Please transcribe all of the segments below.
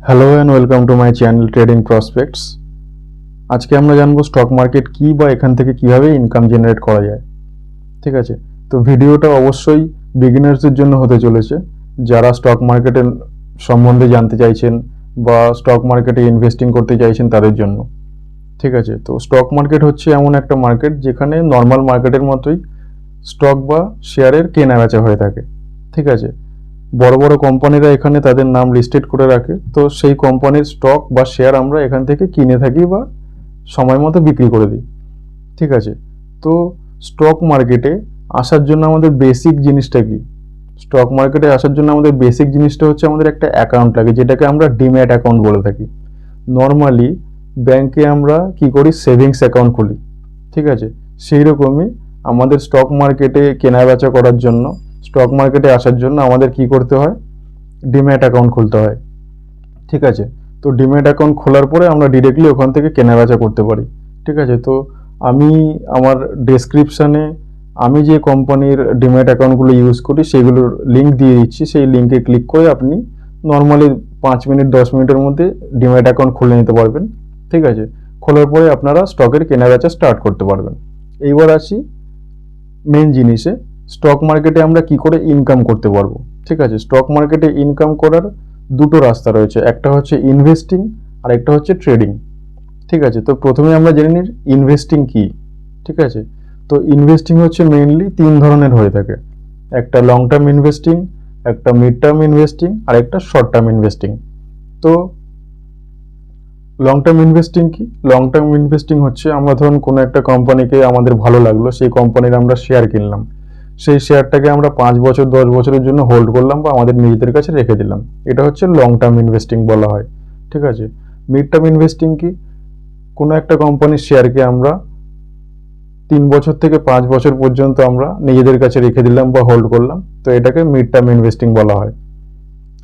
Hello and welcome to my channel trading prospects. আজকে আমরা জানবো স্টক মার্কেট কি বা এখান থেকে কিভাবে ইনকাম জেনারেট করা যায়। ঠিক আছে, তো ভিডিওটা অবশ্যই বিগিনার্সদের জন্য হতে চলেছে, যারা স্টক মার্কেটের সম্বন্ধে জানতে চাইছেন বা স্টক মার্কেটে ইনভেস্টিং করতে চাইছেন তাদের জন্য। ঠিক আছে, তো স্টক মার্কেট হচ্ছে এমন একটা মার্কেট যেখানে নর্মাল মার্কেটের মতোই স্টক বা শেয়ারের কেনা বেচা হয়ে থাকে। ঠিক আছে, বড় বড় কোম্পানিরা এখানে তাদের নাম লিস্টেড করে রাখে, তো সেই কোম্পানির স্টক বা শেয়ার আমরা এখান থেকে কিনে থাকি বা সময় মতো বিক্রি করে দিই। ঠিক আছে, তো স্টক মার্কেটে আসার জন্য আমাদের বেসিক জিনিসটা কি? স্টক মার্কেটে আসার জন্য আমাদের বেসিক জিনিসটা হচ্ছে আমাদের একটা অ্যাকাউন্ট লাগে, যেটাকে আমরা ডিম্যাট অ্যাকাউন্ট বলে থাকি। নর্মালি ব্যাংকে আমরা কি করি, সেভিংস অ্যাকাউন্ট খুলি। ঠিক আছে, সেই রকমই আমাদের স্টক মার্কেটে কেনা বেচা করার জন্য, স্টক মার্কেটে আসার জন্য আমাদের কি করতে হয়, ডিম্যাট অ্যাকাউন্ট খুলতে হয়। ঠিক আছে, তো ডিম্যাট অ্যাকাউন্ট খোলার পরে আমরা ডিরেক্টলি ওখান থেকে কেনাবেচা করতে পারি। ঠিক আছে, তো আমি আমার ডেসক্রিপশানে আমি যে কোম্পানির ডিম্যাট অ্যাকাউন্টগুলো ইউজ করি সেগুলোর লিঙ্ক দিয়ে দিচ্ছি। সেই লিঙ্কে ক্লিক করে আপনি নর্মালি 5 মিনিট 10 মিনিটের মধ্যে ডিম্যাট অ্যাকাউন্ট খুলে নিতে পারবেন। ঠিক আছে, খোলার পরে আপনারা স্টকের কেনাবেচা স্টার্ট করতে পারবেন। এইবার আসি মেন জিনিসে, স্টক মার্কেটে আমরা কি করে ইনকাম করতে পারবো। ঠিক আছে, স্টক মার্কেটে ইনকাম করার দুটো রাস্তা রয়েছে, একটা হচ্ছে ইনভেস্টিং আর একটা হচ্ছে ট্রেডিং। ঠিক আছে, তো প্রথমে আমরা জেনে নিই ইনভেস্টিং কি। ঠিক আছে, তো ইনভেস্টিং হচ্ছে মেইনলি 3 ধরনের হয়ে থাকে, একটা লং টার্ম ইনভেস্টিং, একটা মিড টার্ম ইনভেস্টিং আর একটা শর্ট টার্ম ইনভেস্টিং। তো লং টার্ম ইনভেস্টিং কি? লং টার্ম ইনভেস্টিং হচ্ছে আমরা ধরুন কোনো একটা কোম্পানিকে আমাদের ভালো লাগলো, সেই কোম্পানির আমরা শেয়ার কিনলাম, সেই শেয়ারটাকে আমরা 5 বছর 10 বছরের জন্য হোল্ড করলাম বা আমাদের নিজেদের কাছে রেখে দিলাম, এটা হচ্ছে লং টার্ম ইনভেস্টিং বলা হয়। ঠিক আছে, মিড টার্ম ইনভেস্টিং কি? কোনো একটা কোম্পানির শেয়ারকে আমরা 3 বছর থেকে 5 বছর পর্যন্ত আমরা নিজেদের কাছে রেখে দিলাম বা হোল্ড করলাম, তো এটাকে মিড টার্ম ইনভেস্টিং বলা হয়।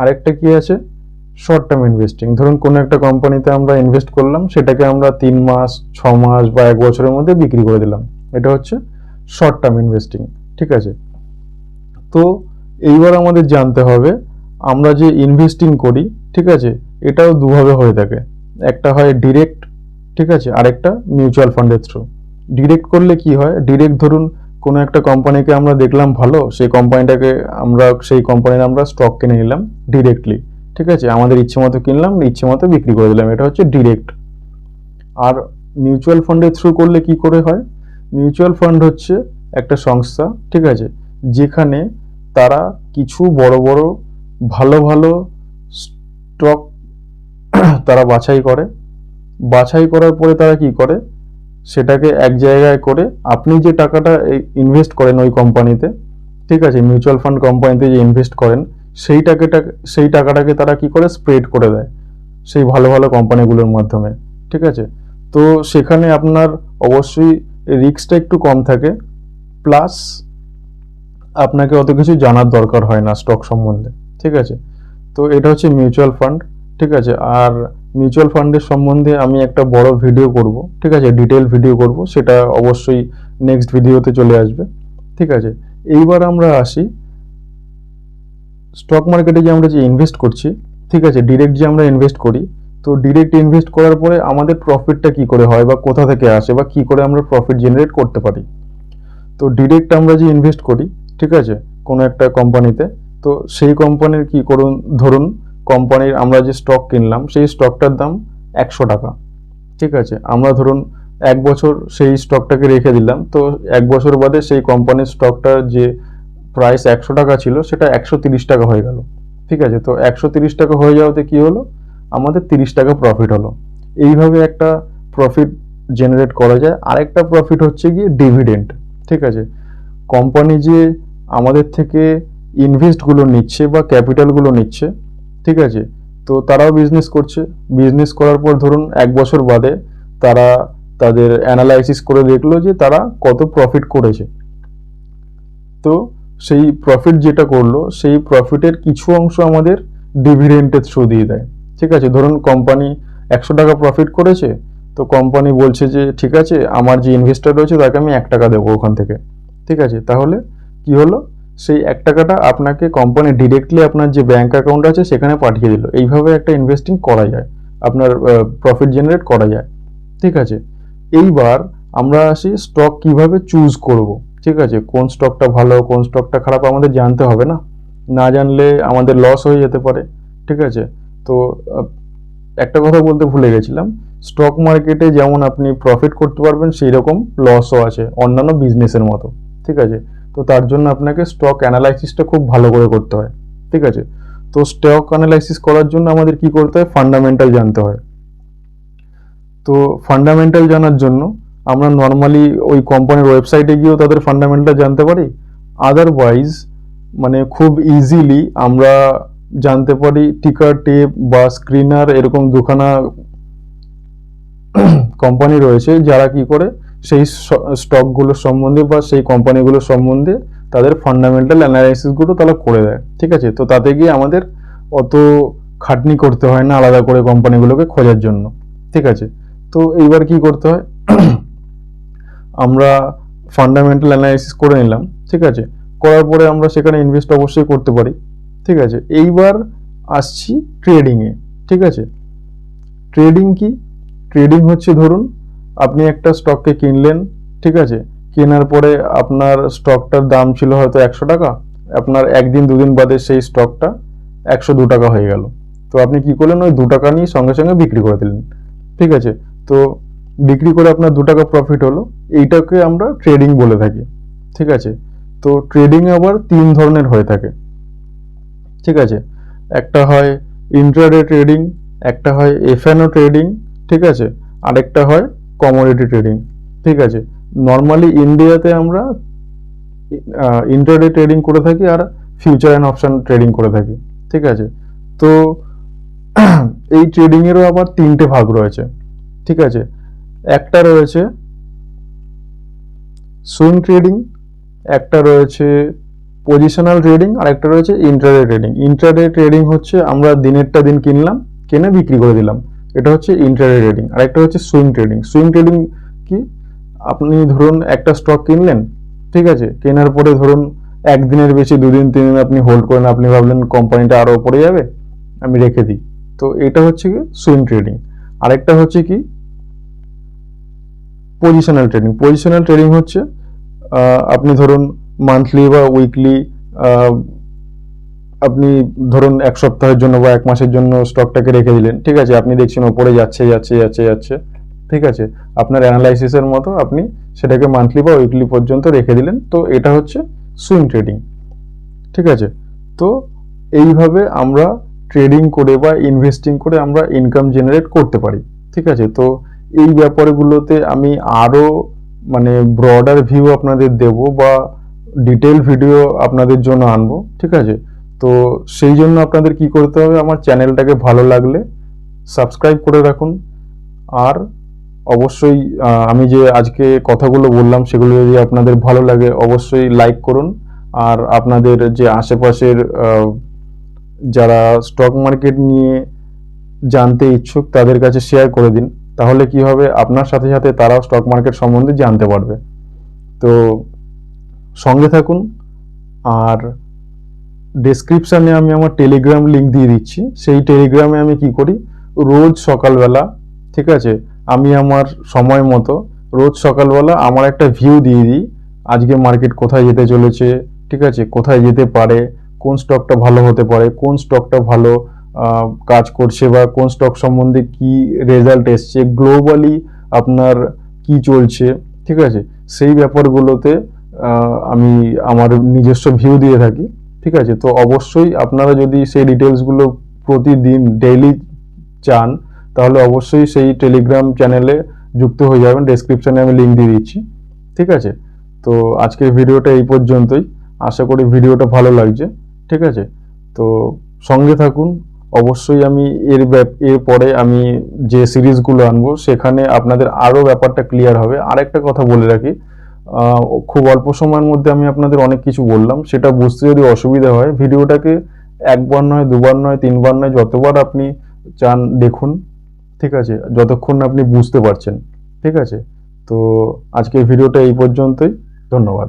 আরেকটা কি আছে, শর্ট টার্ম ইনভেস্টিং। ধরুন কোনো একটা কোম্পানিতে আমরা ইনভেস্ট করলাম, সেটাকে আমরা 3 মাস 6 মাস বা 1 বছরের মধ্যে বিক্রি করে দিলাম, এটা হচ্ছে শর্ট টার্ম ইনভেস্টিং। ঠিক আছে, তো এইবার আমাদের জানতে হবে আমরা যে ইনভেস্টিং করি, ঠিক আছে, এটাও দুভাবে হয়ে থাকে। একটা হয় ডিরেক্ট, ঠিক আছে, আরেকটা মিউচুয়াল ফান্ডের থ্রু। ডিরেক্ট করলে কি হয়, ডিরেক্ট ধরুন কোনো একটা কোম্পানিকে আমরা দেখলাম ভালো, সেই কোম্পানিটাকে আমরা সেই কোম্পানির আমরা স্টক কিনে নিলাম ডিরেক্টলি। ঠিক আছে, আমাদের ইচ্ছে মতো কিনলাম, ইচ্ছে মতো বিক্রি করে দিলাম, এটা হচ্ছে ডিরেক্ট। আর মিউচুয়াল ফান্ডের থ্রু করলে কি করে হয়, মিউচুয়াল ফান্ড হচ্ছে একটা সংস্থা, ঠিক আছে, যেখানে তারা কিছু বড় বড় ভালো ভালো স্টক তারা বাছাই করে, বাছাই করার পরে তারা কি করে, সেটাকে এক জায়গায় করে আপনি যে টাকাটা ইনভেস্ট করেন ওই কোম্পানিতে, ঠিক আছে, মিউচুয়াল ফান্ড কোম্পানিতে যে ইনভেস্ট করেন, সেই টাকাটাকে তারা কি করে স্প্রেড করে দেয় সেই ভালো ভালো কোম্পানিগুলোর মাধ্যমে। ঠিক আছে, তো সেখানে আপনার অবশ্যই রিস্কটা একটু কম থাকে, প্লাস আপনাকে অত কিছু জানার দরকার হয় না স্টক সম্বন্ধে। ঠিক আছে, তো এটা হচ্ছে মিউচুয়াল ফান্ড। ঠিক আছে, আর মিউচুয়াল ফান্ডের সম্বন্ধে আমি একটা বড় ভিডিও করব, ঠিক আছে, ডিটেল ভিডিও করব, সেটা অবশ্যই নেক্সট ভিডিওতে চলে আসবে। ঠিক আছে, এইবার আমরা আসি স্টক মার্কেটে যে আমরা যে ইনভেস্ট করছি, ঠিক আছে, ডিরেক্ট যে আমরা ইনভেস্ট করি, তো ডিরেক্ট ইনভেস্ট করার পরে আমাদের প্রফিটটা কি করে হয় বা কোথা থেকে আসে বা কি করে আমরা প্রফিট জেনারেট করতে পারি। তো ডিরেক্ট আমরা যে ইনভেস্ট করি, ঠিক আছে, কোনো একটা কোম্পানিতে, তো সেই কোম্পানির কি করুন, ধরুন কোম্পানির আমরা যে স্টক কিনলাম সেই স্টকটার দাম 100 টাকা। ঠিক আছে, আমরা ধরুন 1 বছর সেই স্টকটাকে রেখে দিলাম, তো 1 বছর বাদে সেই কোম্পানির স্টকটার যে প্রাইস 100 টাকা ছিল সেটা 130 টাকা হয়ে গেল। ঠিক আছে, তো 130 টাকা হয়ে যাওয়াতে কি হলো, আমাদের 30 টাকা প্রফিট হলো। এইভাবে একটা প্রফিট জেনারেট করা যায়। আরেকটা প্রফিট হচ্ছে গিয়ে ডিভিডেন্ড। ঠিক আছে, কোম্পানি যে আমাদের থেকে ইনভেস্টগুলো নিচ্ছে বা ক্যাপিটালগুলো নিচ্ছে, ঠিক আছে, তো তারাও বিজনেস করছে, বিজনেস করার পর ধরুন 1 বছর বাদে তারা তাদের অ্যানালাইসিস করে দেখলো যে তারা কত প্রফিট করেছে, তো সেই প্রফিট যেটা করলো সেই প্রফিটের কিছু অংশ আমাদের ডিভিডেন্টের থ্রু দিয়ে দেয়। ঠিক আছে, ধরুন কোম্পানি 100 টাকা প্রফিট করেছে, তো কোম্পানি বলছে যে ঠিক আছে আমার যে ইনভেস্টর রয়েছে তাকে আমি 1 টাকা দেবো ওখান থেকে। ঠিক আছে, তাহলে কি হলো, সেই 1 টাকাটা আপনাকে কোম্পানি ডিরেক্টলি আপনার যে ব্যাংক অ্যাকাউন্ট আছে সেখানে পাঠিয়ে দিল। এইভাবে একটা ইনভেস্টিং করা যায়, আপনার প্রফিট জেনারেট করা যায়। ঠিক আছে, এইবার আমরা আসি স্টক কিভাবে চুজ করব। ঠিক আছে, কোন স্টকটা ভালো কোন স্টকটা খারাপ আমাদের জানতে হবে না, না জানলে আমাদের লস হয়ে যেতে পারে। ঠিক আছে, তো একটা কথা বলতে ভুলে গেছিলাম, স্টক মার্কেটে যেমন আপনি প্রফিট করতে পারবেন সেই রকম লসও আছে অন্যান্য বিজনেসের মতো। ঠিক আছে, তো তার জন্য আপনাকে স্টক অ্যানালাইসিসটা খুব ভালো করে করতে হয়। ঠিক আছে, তো স্টক অ্যানালাইসিস করার জন্য আমাদের কি করতে হয়, ফান্ডামেন্টাল জানতে হয়। তো ফান্ডামেন্টাল জানার জন্য আমরা নর্মালি ওই কোম্পানির ওয়েবসাইটে গিয়েও তাদের ফান্ডামেন্টাল জানতে পারি। আদারওয়াইজ মানে খুব ইজিলি আমরা জানতে পারি টিকার টেপ বা স্ক্রিনার, এরকম দুখানা কোম্পানি রয়েছে যারা কি করে সেই স্টকগুলোর সম্বন্ধে বা সেই কোম্পানিগুলোর সম্বন্ধে তাদের ফান্ডামেন্টাল অ্যানালাইসিসগুলো তারা করে দেয়। ঠিক আছে, তো তাতে গিয়ে আমাদের অত খাটনি করতে হয় না আলাদা করে কোম্পানিগুলোকে খোঁজার জন্য। ঠিক আছে, তো এইবার কি করতে হয়, আমরা ফান্ডামেন্টাল অ্যানালাইসিস করে নিলাম। ঠিক আছে, করার পরে আমরা সেখানে ইনভেস্ট অবশ্যই করতে পারি। ঠিক আছে, এইবার আসছি ট্রেডিংয়ে। ঠিক আছে, ট্রেডিং কি, ট্রেডিং হচ্ছে ধরুন আপনি একটা স্টককে কিনলেন। ঠিক আছে, কেনার পরে আপনার স্টকটার দাম ছিল হয়তো 100 টাকা, আপনার একদিন দুদিন বাদে সেই স্টকটা 102 টাকা হয়ে গেল। তো আপনি কি করলেন, ওই 2 টাকা নিয়ে সঙ্গে সঙ্গে বিক্রি করে দিলেন। ঠিক আছে, তো বিক্রি করে আপনার 2 টাকা প্রফিট হলো, এইটাকে আমরা ট্রেডিং বলে থাকি। ঠিক আছে, তো ট্রেডিং আবার 3 ধরনের হয়ে থাকে। ঠিক আছে, একটা হয় ইন্ট্রাডে ট্রেডিং, একটা হয় এফএনও ট্রেডিং। ঠিক আছে, আরেকটা হয় কমোডিটি ট্রেডিং। ঠিক আছে, নর্মালি ইন্ডিয়াতে আমরা ইন্ট্রাডে ট্রেডিং করে থাকি আর ফিউচার অ্যান্ড অপশন ট্রেডিং করে থাকি। ঠিক আছে, তো এই ট্রেডিং এরও আবার 3টে ভাগ রয়েছে। ঠিক আছে, একটা রয়েছে সুইং ট্রেডিং, একটা রয়েছে পজিশনাল ট্রেডিং, আর একটা রয়েছে ইন্ট্রাডে ট্রেডিং। ইন্ট্রাডে ট্রেডিং হচ্ছে আমরা দিনেরটা দিন কিনলাম, কিনে বিক্রি করে দিলাম, এটা হচ্ছে ইন্ট্রাডে ট্রেডিং। আর একটা হচ্ছে সুইং ট্রেডিং। সুইং ট্রেডিং কি, আপনি ধরুন একটা স্টক কিনলেন। ঠিক আছে, কেনার পরে ধরুন একদিনের বেশি 2 দিন 3 দিন আপনি হোল্ড করেন, আপনি ভাবলেন কোম্পানিটা আরও উপরে যাবে, আমি রেখে দিই। তো এটা হচ্ছে কি সুইং ট্রেডিং। আরেকটা হচ্ছে কি পজিশনাল ট্রেডিং। পজিশনাল ট্রেডিং হচ্ছে আপনি ধরুন মান্থলি বা উইকলি, আপনি ধরুন 1 সপ্তাহের জন্য বা 1 মাসের জন্য স্টকটাকে রেখে দিলেন। ঠিক আছে, আপনি দেখছেন ওপরে যাচ্ছে যাচ্ছে যাচ্ছে যাচ্ছে। ঠিক আছে, আপনার অ্যানালাইসিসের মতো আপনি সেটাকে মান্থলি বা উইকলি পর্যন্ত রেখে দিলেন, তো এটা হচ্ছে সুইং ট্রেডিং। ঠিক আছে, তো এইভাবে আমরা ট্রেডিং করে বা ইনভেস্টিং করে আমরা ইনকাম জেনারেট করতে পারি। ঠিক আছে, তো এই ব্যাপারগুলোতে আমি আরও মানে ব্রডার ভিউ আপনাদের দেব বা ডিটেল ভিডিও আপনাদের জন্য আনবো। ঠিক আছে, তো সেই জন্য আপনাদের কি করতে হবে, আমার চ্যানেলটাকে ভালো লাগলে সাবস্ক্রাইব করে রাখুন। আর অবশ্যই আমি যে আজকে কথাগুলো বললাম সেগুলো যদি আপনাদের ভালো লাগে অবশ্যই লাইক করুন। আর আপনাদের যে আশেপাশের যারা স্টক মার্কেট নিয়ে জানতে ইচ্ছুক তাদের কাছে শেয়ার করে দিন, তাহলে কি হবে, আপনার সাথে সাথে তারাও স্টক মার্কেট সম্বন্ধে জানতে পারবে। তো সঙ্গে থাকুন। আর ডেসক্রিপশানে আমি আমার টেলিগ্রাম লিঙ্ক দিয়ে দিচ্ছি। সেই টেলিগ্রামে আমি কি করি, রোজ সকালবেলা, ঠিক আছে, আমি আমার সময় মতো রোজ সকালবেলা আমার একটা ভিউ দিয়ে দিই, আজকে মার্কেট কোথায় যেতে চলেছে। ঠিক আছে, কোথায় যেতে পারে, কোন স্টকটা ভালো হতে পারে, কোন স্টকটা ভালো কাজ করছে বা কোন স্টক সম্বন্ধে কি রেজাল্ট এসছে, গ্লোবালি আপনার কি চলছে। ঠিক আছে, সেই ব্যাপারগুলোতে আমি আমার নিজস্ব ভিউ দিয়ে থাকি। ঠিক আছে, তো অবশ্যই আপনারা যদি সেই ডিটেলসগুলো প্রতিদিন ডেইলি চান তাহলে অবশ্যই সেই টেলিগ্রাম চ্যানেলে যুক্ত হয়ে যাবেন। ডেসক্রিপশনে আমি লিঙ্ক দিয়ে দিচ্ছি। ঠিক আছে, তো আজকের ভিডিওটা এই পর্যন্তই। আশা করি ভিডিওটা ভালো লাগছে। ঠিক আছে, তো সঙ্গে থাকুন। অবশ্যই আমি এর পরে আমি যে সিরিজগুলো আনবো সেখানে আপনাদের আরও ব্যাপারটা ক্লিয়ার হবে। আরেকটা কথা বলে রাখি, খুব অল্প সময়ের মধ্যে আমি আপনাদের অনেক কিছু বললাম, সেটা বুঝতে যদি অসুবিধা হয় ভিডিওটাকে একবার নয়, দুবার নয়, 3বার নয়, যতবার আপনি চান দেখুন। ঠিক আছে, যতক্ষণ আপনি বুঝতে পারছেন। ঠিক আছে, তো আজকের ভিডিওটা এই পর্যন্তই। ধন্যবাদ।